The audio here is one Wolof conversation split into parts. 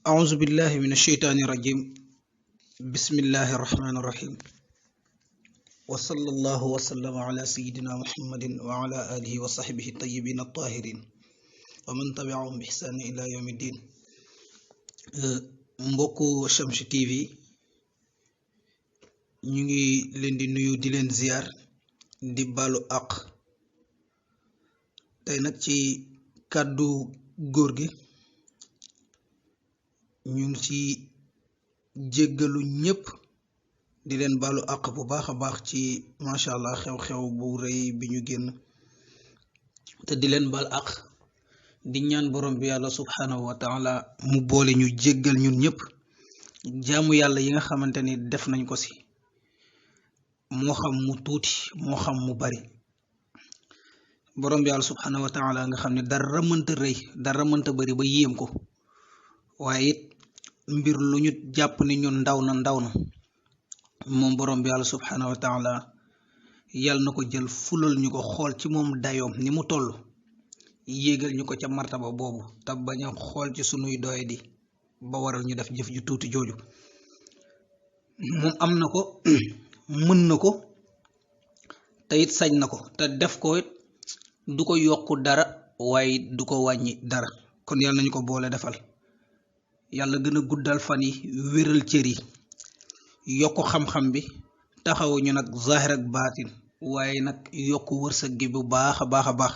أعوذ بالله من الشيطان الرجيم بسم الله الرحمن الرحيم وصلى الله وسلم على سيدنا محمد وعلى آله وصحبه الطيبين الطاهرين ومن تبعهم بإحسان إلى يوم الدين mbokku Shamsu TV ñu ngi leen di nuyu di leen ziar di balu àq tey nag ci kàddu góor gi ñu ngi ci jéggalu ñépp di leen balu àq bu baax a baax ci macha allah xew-xew bu rëy bi ñu génn te di leen bal àq di ñaan borom bi yàlla subhanahu wa taala mu boole ñu jéggal ñun ñëpp jaamu yàlla yi nga xamante ni def nañ ko si moo xam mu tuuti moo xam mu bari borom bi yàlla subhanahu wa taala nga xam ne dara mënta rëy dara mënta bari ba yéem ko waaye it mbir lu ñu jàpp ni ñun ndaw na moom borom bi yàlla subhanahu wa taala yàlla na ko jël fulal ñu ko xool ci moom dayoom ni mu toll yéegal ñu ko ca martaba boobu te bañ a xool ci sunuy doye di ba waral ñu def jëf ju tuuti jooju moom am na ko mën na ko te it sañ na ko te def ko it du ko yokku dara waaye du ko wàññi dara kon yàlla nañu ko boole defal yàlla gën a guddal fan yi wéral cër yi yokk xam-xam bi taxawu ñu nag zahir ak baatin waaye nag yokk wërsëg gi bu baax a baax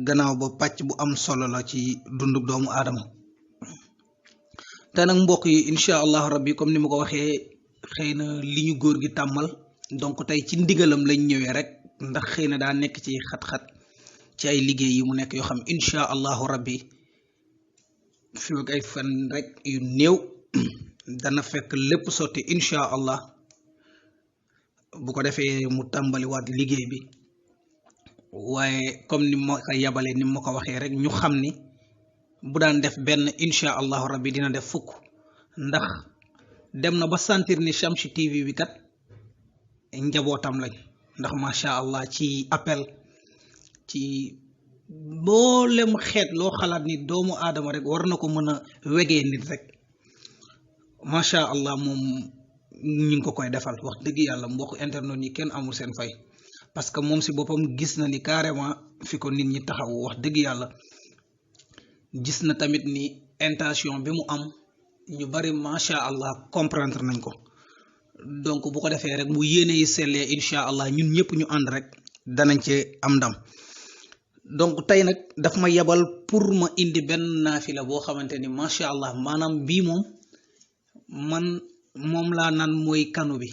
gannaaw ba pàcc bu am solo la ci dundu doomu aadama te nag mbokk yi incha allahu rabbi comme ni ma ko waxee xëy na li ñu góor gi tàmmal donc tey ci ndigalam lañ ñëwee rek ndax xëy na daa nekk ci xat-xat ci ay liggéey yi mu nekk yoo xam incha allahu rabbi fi ak ay fan rek yu néew dana fekk lépp sotti incha allah bu ko defee mu tàmbaliwaat liggéey bi waaye comme ni ma ko yabalee ni ma ko waxee rek ñu xam ni bu daan def benn incha allahu rabbi dina def fukk ndax dem na ba sentir ni Shamsu TV bi kat njabootam lañ ndax macha allah ci appel ci mboolem xeet loo xalaat ni doomu aadama rek war na ko mën a wegee nit rek macha allah moom ñu ngi ko koy defal wax dëgg yàlla mbokk internet yi kenn amul seen fay parce que moom si boppam gis na ni carrément fi ko nit ñi taxaw wax dëgg yàlla gis na tamit ni intention bi mu am ñu bari macha allah comprendre nañ ko donc bu ko defee rek mu yéene yi sellee incha allah ñun ñëpp ñu ànd rek danañ ci am ndam donc tey nag daf ma yebal pour ma indi benn naafila boo xamante ni macha allah maanaam bii moom laa naan mooy kanu bi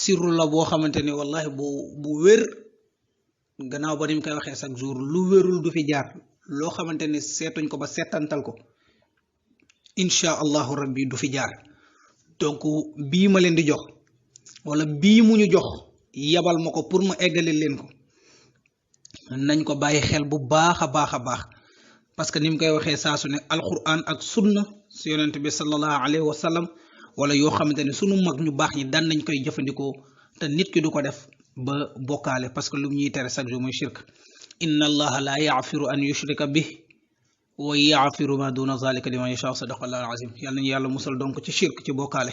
sirru la boo xamante ni wallahi bu wér gannaaw ba ni mu koy waxee chaque jour lu wérul du fi jaar loo xamante ni seetuñ ko ba seetantal ko incha allahu rabbi du fi jaar donc bii ma leen di jox wala bii mu ñu jox yabal ma ko pour ma eggale leen ko nañ ko bàyyi xel bu baax a baax parce que ni mu koy waxee saa su ne alquran ak sunna si yonent bi sallallahu alayhi wa sallam wala yoo xamante ne sunu mag ñu baax ñi daan nañ koy jëfandikoo te nit ki du ko def ba bokkaale parce que lu ñuy tere chaque jour muy shirk inna allaha la yaghfiru an yushrika bih wa yaghfiru ma duna zalika liman yasha sadaqallahu alazim yàlla nañu yàlla musal donc ci shirk ci bokkaale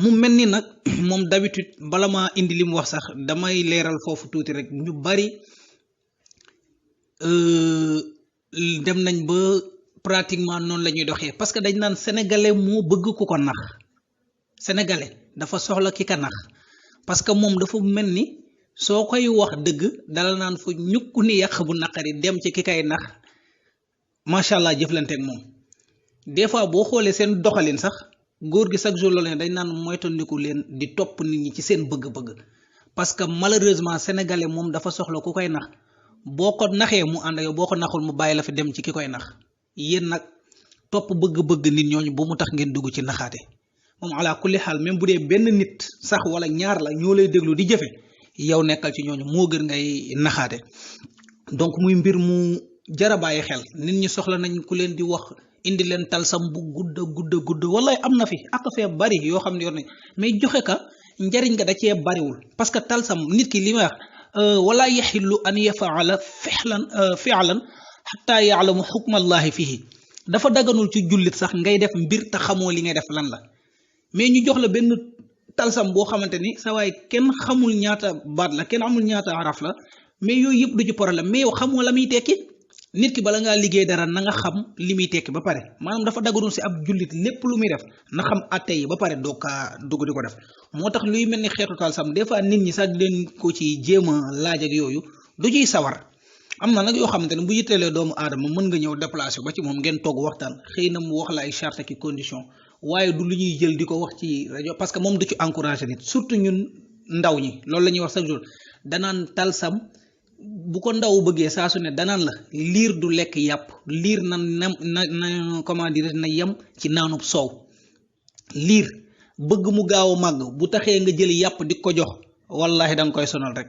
mu mel ni nag moom d'habitude bala maa indi li mu wax sax damay leeral foofu tuuti rek ñu bari dem nañ ba pratiquement noonu la ñuy doxee parce que dañ naan sénégalais moo bëgg ku ko nax sénégalais dafa soxla ki ka nax parce que moom dafa mel ni soo koy wax dëgg dala naan fa ñukk ni yàq bu naqari dem ci ki kay nax macha allah jëflanteeg moom des fois boo xoolee seen doxalin sax góor gi chaque jour loolu ne dañ naan moytandiku leen di topp nit ñi ci seen bëgg-bëgg parce que malheureusement sénégalais moom dafa soxla ku koy nax boo ko naxee mu ànd yow boo ko naxul mu bàyyi la fi dem ci ki koy nax yéen nag topp bëgg-bëgg nit ñooñu bu mu tax ngeen dugg ci naxaate moom ala kulli xaal même bu dee benn nit sax wala ñaar la ñoo lay déglu di jëfe yow nekkal ci ñooñu moo gën ngay naxaate donc muy mbir mu jara bàyyi xel nit ñi soxla nañ ku leen di wax indi leen talsam bu gudd wallahi am na fi ak fee bari yoo xam ne yor nañ mais joxe ka njariñ nga da cee bariwul parce que talsam nit ki li may wax wala yaxillu an yafaala fi'lan xataa yaalamu xukma allahi fihi dafa daganul ci jullit sax ngay def mbir te xamoo li ngay def lan la mais ñu jox la benn talsam boo xamante ni sa waay kenn xamul ñaata baat la kenn amul ñaata araf la mais yooyu yëpp du ci problème mais yow xamoo la muy tekki nit ki bala ngaa liggéey dara na nga xam li muy tekki ba pare maanaam dafa daganul si ab jullit lépp lu muy def na xam atte yi ba pare doo kaa dugg di ko def moo tax luy mel ni xeetu talsam des fois nit ñi sax di leen ko ci jéem a laaj ak yooyu du ciy sawar am na nag yoo xamante ne bu yitteelee doomu aadama mën nga ñëw déplacé ba ci moom ngeen toog waxtaan xëy na mu wax la ay charte ki condition waaye du lu ñuy jël di ko wax ci rajo parce que moom du ci encouragé nit surtout ñun ndaw ñi loolu la ñuy wax chaque jour danaan talsam bu ko ndaw bëggee saa su ne danaan la liir du lekk yàpp liir na comment dire na yem ci naanub soow liir bëgg mu gaaw a màgg bu taxee nga jël yàpp di ko jox wallahi da nga koy sonal rek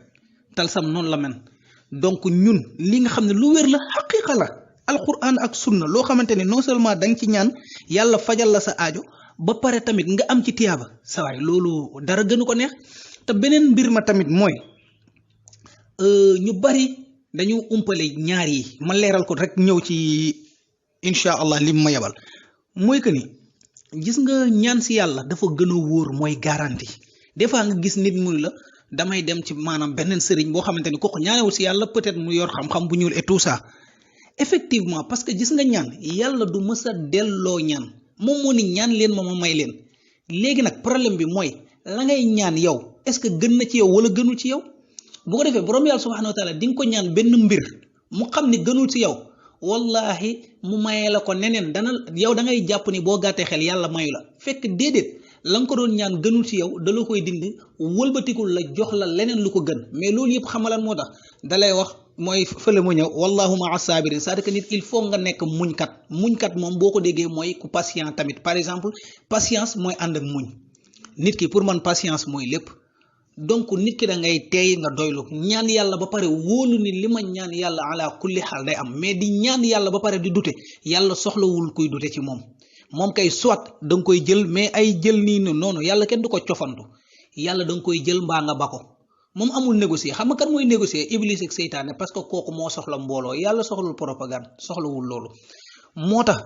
talsam noonu la mel donc ñun li nga xam ne lu wér la xaqiqa la alquran ak sunna loo xamante ne non seulement da nga ci ñaan yàlla fajal la sa aajo ba pare tamit nga am ci tiyaaba sa waay loolu dara gënu ko neex te beneen mbir ma tamit mooy ñu bari dañu umpale ñaar yi ma leeral ko rek ñëw ci incha allah lim ma yebal mooy que ni gis nga ñaan si yàlla dafa gën a wóor mooy garantie des fois nga gis nit mu la damay dem ci maanaam beneen sëriñ boo xamante ni kooku ñaanewul si yàlla peut-être mu yor xam-xam bu ñuul et tout ça effectivement parce que gis nga ñaan yàlla du mës a delloo ñaan moom moo ni ñaan leen ma may leen léegi nag problème bi mooy la ngay ñaan yow est-ce que gën na ci yow wala gënul ci yow bu ko defee borom yàlla subhanahu wa taala di nga ko ñaan benn mbir mu xam ni gënul ci yow wallahi mu mayee la ko neneen dana yow da ngay jàpp ni boo gàttee xel yàlla mayu la fekk déedéet la nga ko doon ñaan gënul ci yow da la koy dindi wëlbatikul la jox la leneen lu ko gën mais loolu yëpp xamalan moo tax dalay wax mooy fële mu ñëw wallahu maa sabirin c'est-à-dire que nit il faut nga nekk muñkat moom boo ko déggee mooy ku patient tamit par exemple patience mooy ànd ak muñ nit ki pour man patience mooy lépp donc nit ki da ngay teey nga doylu ñaan yàlla ba pare wóolu ni li ma ñaan yàlla ala kulli xaal day am mais di ñaan yàlla ba pare di dute yàlla soxlawul kuy dute ci moom kay soit da nga koy jël mais ay jël nii noonu yàlla kenn du ko cofantu yàlla da nga koy jël mbaa nga ba ko moom amul négocier xam nga kan mooy négocier iblis ak seytaane parce que kooku moo soxla mbooloo yàlla soxlul propagande soxlawul loolu moo tax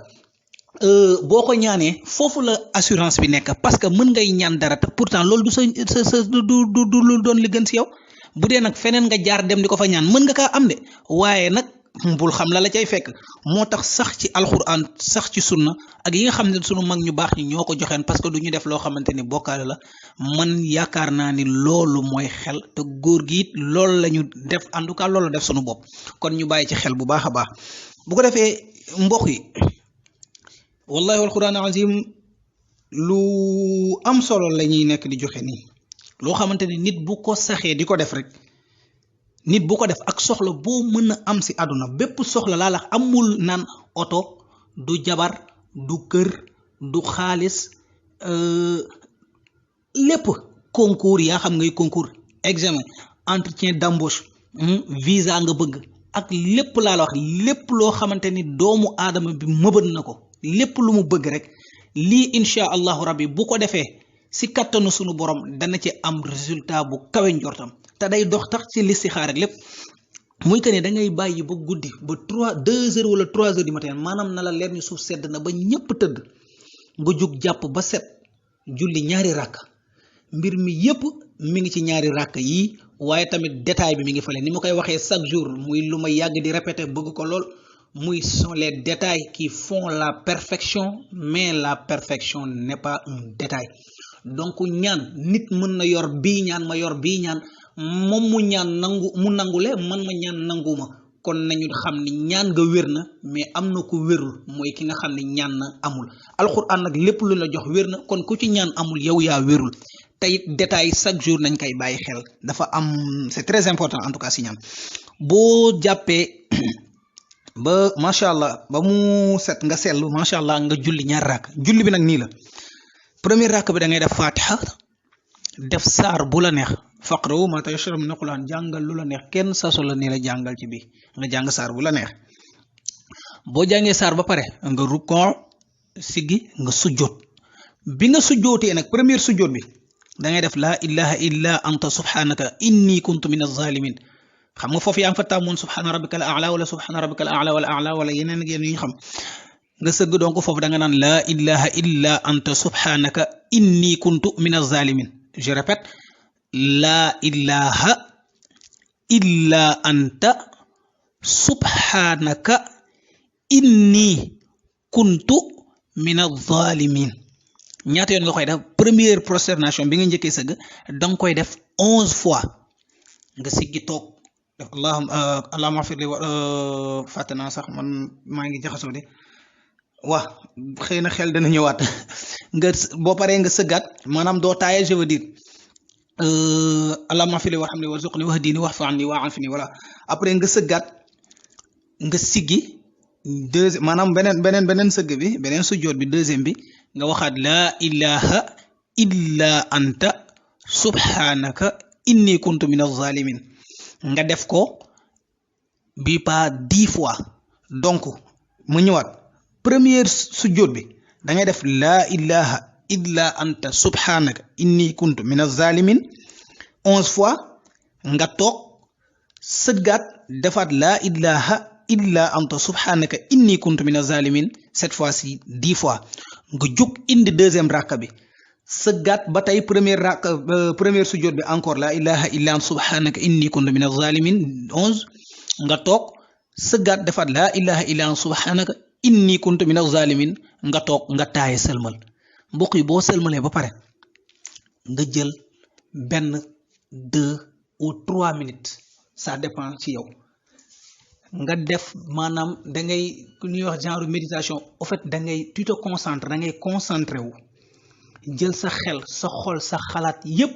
boo ko ñaanee foofu la assurance bi nekk parce que mën ngay ñaan dara te pourtant loolu du sa du lu doon li gën si yow bu dee nag feneen nga jaar dem di ko fa ñaan mën nga kaa am de waaye nag bul xam la cay fekk moo tax sax ci alquran sax ci sunna ak yi nga xam ne sunu mag ñu baax ñi ñoo ko joxeen parce que du ñu def loo xamante ni bokkaale la man yaakaar naa ni loolu mooy xel te góor gi it loolu la ñu def en tout cas loolu la def sunu bopp kon ñu bàyyi ci xel bu baax a baax bu ko defee mbokk yi wallahi wal quran azim lu am solo la ñuy nekk di joxe nii loo xamante ni nit bu ko saxee di ko def rek nit bu ko def ak soxla boo mën a am si àdduna bépp soxla laa la amul naan oto du jabar du kër du xaalis lépp concours yaa xam ngay concours examen entretien d'embauche visa nga bëgg ak lépp laa la wax lépp loo xamante ni doomu aadama bi mëbët na ko lépp lu mu bëgg rek lii incha allahu rabbi bu ko defee si kattanu sunu borom dana ci am résultat bu kawe njortam te day dox tax ci listixaar rek lépp muy que ne da ngay bàyyi ba guddi ba 2 heures wala 3 heures du matin maanaam na la leer ni suuf sedd na ba ñëpp tëdd nga jug jàpp ba set julli ñaari ràkk mbir mi yëpp mi ngi ci ñaari ràkk yi waaye tamit détail bi mi ngi fale ni ma koy waxee chaque jour muy lu ma yàgg di répéter bëgg ko lool muy sont les détails qui font la perfection mais la perfection n'est pas un détail donc ñaan nit mën na yor bii ñaan ma yor bii ñaan moom mu ñaan mu nangule man ma ñaan nanguma kon nañu xam ni ñaan nga wér na mais am na ku wérul mooy ki nga xam ne ñaan na amul alxuraan nag lépp lu la jox wér na kon ku ci ñaan amul yow yaa wérul tey détail chaque jour nañ koy bàyyi xel dafa am c'est très important en tout cas si ñaan boo jàppee ba macha allah ba mu set nga seetlu macha allah nga julli ñaar rakk julli bi nag nii la premier rakk bi da ngay def fatiha def saar bu la neex faqrawu ma tayassara min alquran jàngal lu la neex kenn saso la ni la jàngal ci bi nga jàng saar bu la neex boo jàngee saar ba pare nga rukkoo siggi nga sujjoot bi nga sujjootee nag première sujjoot bi da ngay def laa ilaha illa anta subhanaka inni kuntu min az-zalimin xam nga foofu yaa ngi fa tàmmoon subhana rabbika al a'la wala subhana rabbika al a'la wala a'la wala yeneen ak yeneen yi ñu xam nga sëgg donc foofu da nga naan laa ilaha illa anta subhanaka inni kuntu min az-zalimin. Je répète, laa ilaha illa anta subhanaka inni kuntu min az-zalimin. ñaata yoon nga koy def? Première prosternation bi nga njëkkee sëgg da nga koy def 11 fois nga siggi toog def allahumma firli fàtte naa sax man maa ngi jaxasoo de waa xëy na xel dana ñëwaat nga boo paree nga sëggaat maanaam doo taaye, je veux dire allahumma firli warhamni warzuqni wahdini wa'fu anni wa'afini voilà. après nga sëggaat nga siggi deuxième maanaam beneen sëgg bi beneen sujjoot bi deuxième bi nga waxaat laa ilaha illa anta subhanaka inni kuntu min az-zalimin. nga def ko bi pas 10 fois. donc mu ñëwaat première sujjoot bi da ngay def laa ilaha illa anta subhanaka inni kuntu min az-zalimin 11 fois nga toog sëggaat defaat laa ilaha illa anta subhanaka inni kuntu min az-zalimin cette fois-ci 10 fois nga jug indi deuxième rakka bi sëggaat ba tey première sujjoot bi encore la ilaha illa anta subhanaka inni kuntu min az-zalimin 11 nga toog sëggaat defaat la ilaha illa anta subhanaka inni kuntu min az-zalimin nga toog nga taaye sëlmal. mbokk yi boo sëlmalee ba pare nga jël 1, 2 ou 3 minutes ça dépend ci yow nga def maanaam da ngay ku ñuy wax genre méditation au fait da ngay tu te concentres da ngay concentré wu jël sa xel sa xol sa xalaat yépp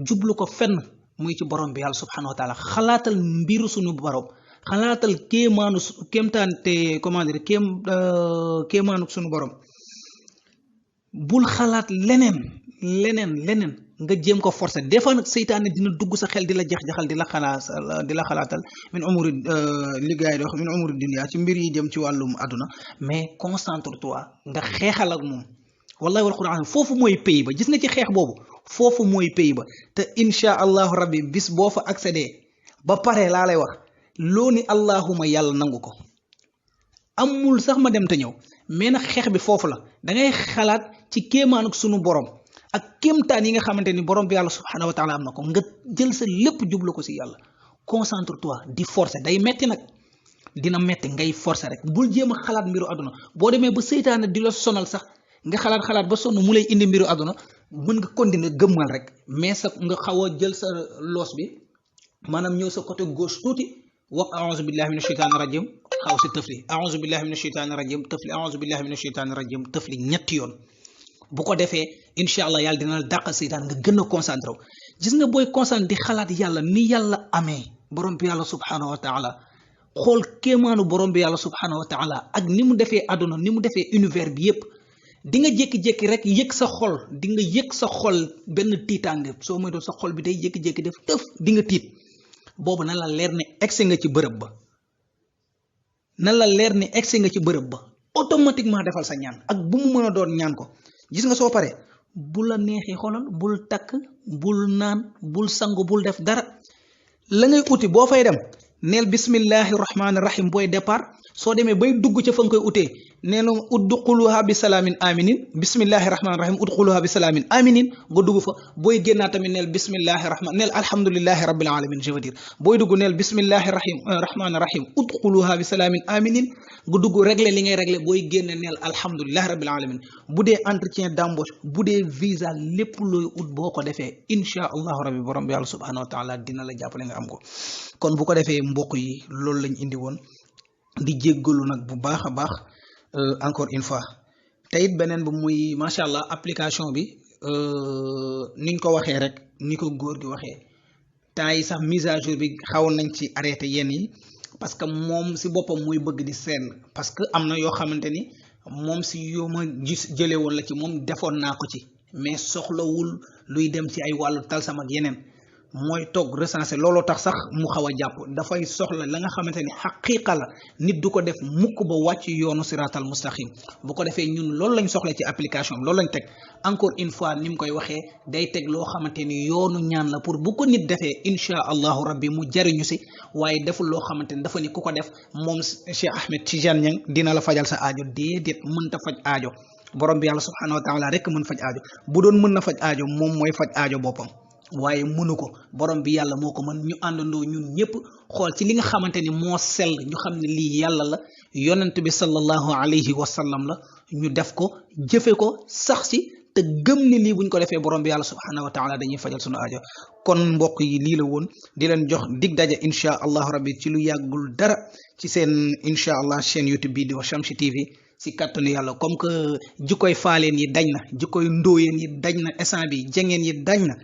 jublu ko fenn muy ci borom bi yàlla subhanahu wa taala. xalaatal mbiru sunu borom, xalaatal kéemtaan te comment dire kéemaanu sunu borom. bul xalaat leneen nga jéem ko forcer des fois nag seytaane dina dugg sa xel di la jax-jaxal di la xalaatal min umuri liggéey di wax min umuri dunya ci mbir yi jëm ci wàllum àdduna. mais concentre-toi nga xeexal ak moom wallahi wal quran foofu mooy pays ba. gis nga ci xeex boobu foofu mooy pays ba te insha allahu rabbi bis boo fa accédé ba pare laa lay wax loo ni allahuma yàlla nangu ko. amul sax ma dem te ñëw mais nag xeex bi foofu la da ngay xalaat ci kéemaan ak sunu borom ak kéemtaan yi nga xamante ni borom bi yàlla subhanahu wa taala am na ko nga jël sa lépp jublu ko si yàlla. concentre-toi di forcer day metti nag dina metti ngay forcer rek bul jéem a xalaat mbiru àdduna. boo demee ba seytaane di la sonal sax nga xalaat ba sonn mu lay indi mbiru àdduna mën nga continuer gëmmal rek mais sa nga xaw a jël sa loos bi maanaam ñëw sa côté gauche tuuti wax a'uzu billahi minash shaytani rajim xaw si tëfli a'uzu billahi minash shaytani rajim tëfli a'uzu billahi minash shaytani rajim tëfli ñetti yoon. bu ko defee incha allah yàlla dina la dàqal seytaan nga gën a concentré wu. gis nga booy concentré di xalaat yàlla ni yàlla amee borom bi yàlla subhanahu wa taala xool kéemaanu borom bi yàlla subhanahu wa taala ak ni mu defee àdduna ni mu defee univers bi yépp di nga jékki-jékki rek yëg sa xol di nga yëg sa xol benn tiitaange soo moytuwul sa xol bi day jékki-jékki def tëf di nga tiit. boobu na la leer ne egsi nga ci bërëb ba automatiquement defal sa ñaan ak bu mu mën a doon ñaan ko. gis nga soo paree bu la neexee xoolal bul takk bul naan bul sangu bul def dara la ngay uti boo fay dem neel bismillahi rahmaani rahim booy départ soo demee bay dugg ca fa nga koy utee nee na udxuluha bi salaamin aminin bismillahi rahmaani rahim udxuluha bi salaamin aminin nga dugg fa booy génnaat tamit neel bismillahi rahmaan neel alhamdulillahi rabbil alamin je veux dire booy dugg neel bismillahi rahmaani rahim udxuluha bi salaamin aminin nga dugg régler li ngay régler booy génne neel alhamdulillahi rabbil alamin. bu dee entretien d'embauche bu dee visa lépp looy ut boo ko defee insha allahu rabbi borom bi yàlla subhanahu wa taala dina la jàppale nga am ko. kon bu ko defee mbokk yi loolu lañ indi woon di jéggalu nag bu baax a baax encore une fois te it beneen ba muy macha allah application bi niñ ko waxee rek ni ko góor gi waxee temps yi sax mise à jour bi xawoon nañ ci arrêté yenn yi parce que moom si boppam muy bëgg di seen parce que am na yoo xamante ni moom si yoo ma gis jëlee woon la ci moom defoon naa ko ci mais soxlawul luy dem ci ay wàllu talsam ak yeneen mooy toog recensé looloo tax sax mu xaw a jàpp dafay soxla la nga xamante ni xaqiiqa la nit du ko def mukk ba wàcc yoonu siraatal mustaqim bu ko defee ñun loolu lañ soxla ci application bi loolu lañ teg encore une fois ni mu koy waxee day teg loo xamante ni yoonu ñaan la pour bu ko nit defee incha allahu rabbi mu jariñu si waaye deful loo xamante ni dafa ni ku ko def moom Cheikh Ahmed Tidiane Niang dina la fajal sa aajo déedéet mënta faj aajo borom bi yàlla subhanahu wa taala rek mën faj aajo bu doon mën na faj aajo moom mooy faj aajo boppam waaye mënu ko borom bi yàlla moo ko mën ñu àndandoo ñun ñëpp xool ci li nga xamante ni moo sell ñu xam ne lii yàlla la yonent bi sallallahu alayhi wa sallam la ñu def ko jëfe ko sax si te gëm ni lii buñ ko defee borom bi yàlla subhanahu wa taala dañuy fajal sunu aajo kon mbokk yi lii la woon di leen jox dig daje incha allahu rabbi ci lu yàggul dara ci seen incha allah chaîne YouTube bi di wax Shamsu TV si kàttanu yàlla comme que jikkoy faaleen yi dañ na jikkoy ndóoyeen yi dañ na instant bi jengeen yi dañ na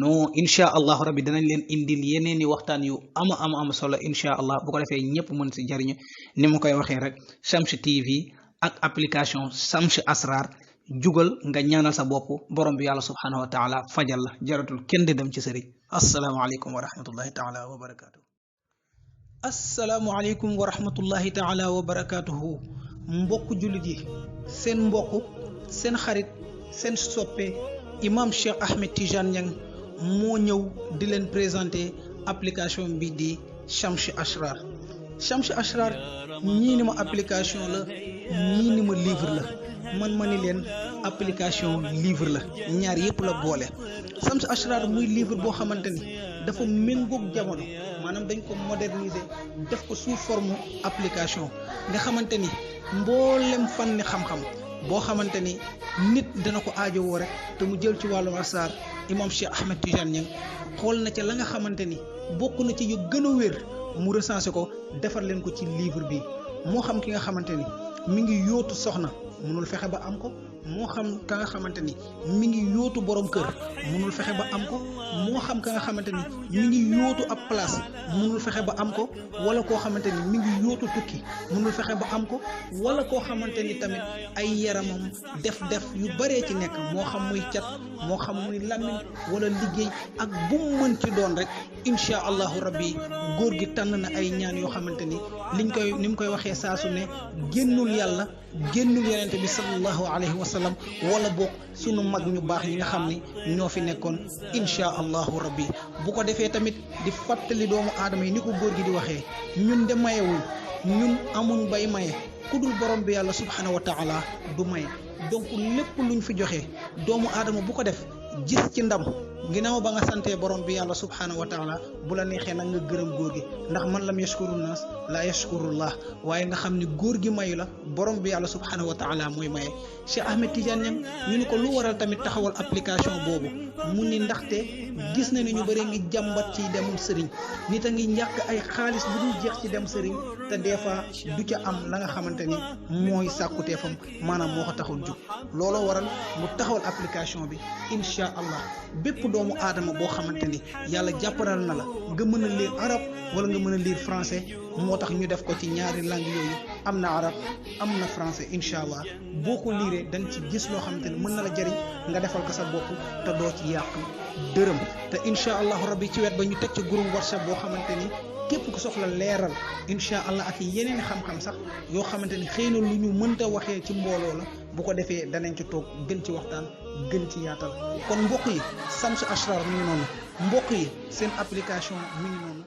non incha allahu rabbi danañ leen indil yeneen i waxtaan yu am solo incha allah bu ko defee ñëpp mën si jariñu ni ma koy waxee rek Shamsu TV ak application Shamsu Asrar jugal nga ñaanal sa bopp borom bi yàlla subhanahu wa taala fajal la jaratul kenn di dem ci sëriñ asalaamaaleykum wa rahmatullahi taala wa barakaatu. asalaamaaleykum wa rahmatullahi taala wa barakaatuhu mbokk jullit yi seen mbokk seen xarit seen soppe imam Cheikh Ahmed Tidiane Niang moo ñëw di leen présenter application bi di Shamsu Asrar Shamsu Asrar ñii ni ma application la ñii ni ma livre la man ma ni leen application livre la ñaar yëpp la boole Shamsu Asrar muy livre boo xamante ni dafa méngoog jamono maanaam dañ ko moderniser def ko sous forme application nga xamante ni mboolem fànni xam-xam boo xamante ni nit dana ko aajowoo rek te mu jël ci wàllu asrar imam Cheikh Ahmed Tidiane Niang xool na ca la nga xamante ni bokk na ci yu gën a wér mu recensé ko defar leen ko ci livre bi moo xam ki nga xamante ni mi ngi yóotu soxna mënul fexe ba am ko moo xam ka nga xamante ni mi ngi yóotu borom kër mënul fexe ba am ko moo xam ka nga xamante ni mi ngi yóotu ab place mënul fexe ba am ko wala koo xamante ni mi ngi yóotu tukki mënul fexe ba am ko wala koo xamante ni tamit ay yaramam def yu baree ci nekk moo xam muy cat moo xam muy làmmiñ wala liggéey ak bu mu mën ci doon rek incha allahu rabbi góor gi tànn na ay ñaan yoo xamante ni ni mu koy waxee saa su ne génnul yàlla génnul yonente bi sallallahu alayhi wa sallam wala boog sunu mag ñu baax ñi nga xam ni ñoo fi nekkoon incha allahu rabbi bu ko defee tamit di fàttali doomu aadama yi ni ko góor gi di waxee ñun de mayewuñ ñun amuñ bay maye ku dul borom bi yàlla subhanahu wa taala du maye donc lépp luñ fi joxe doomu aadama bu ko def gis ci ndam ginnaaw ba nga santee borom bi yàlla subhanahu wa taala bu la neexee nag nga gërëm góor gi ndax man lam yashkuru naas la yashkurullah waaye nga xam ni góor gi mayu la borom bi yàlla subhanahu wa taala mooy maye Cheikh Ahmed Tidiane Niang ñu ni ko lu waral tamit taxawal application boobu mu ni ndaxte gis na ni ñu bëri ngi jàmbat ci demul sëriñ nit a ngi ñàkk ay xaalis bu dul jeex ci dem sëriñ te des fois du ca am la nga xamante ni mooy sàkkuteefam maanaam moo ko taxul jóg looloo waral mu taxawal application bi incha allah bépp doomu aadama boo xamante ni yàlla jàpparal na la nga mën a lire arab wala nga mën a lire français moo tax ñu def ko ci ñaari langue yooyu am na arab am na français incha allah boo ko liiree dañ ci gis loo xamante ni mën na la jëriñ nga defal ko sa bopp te doo ci yàq dërëm te incha allahu rabbi ci wet ba ñu teg ci groupe WhatsApp boo xamante ni képp ku soxla leeral incha allah ak yeneen xam-xam sax yoo xamante ni xëy na lu ñu mënta waxee ci mbooloo la bu ko defee danañ ci toog gën ci waxtaan gën ci yaatal kon mbokk yi Shamsu Asrar mi ngi noonu mbokk yi seen application mi ngi noonu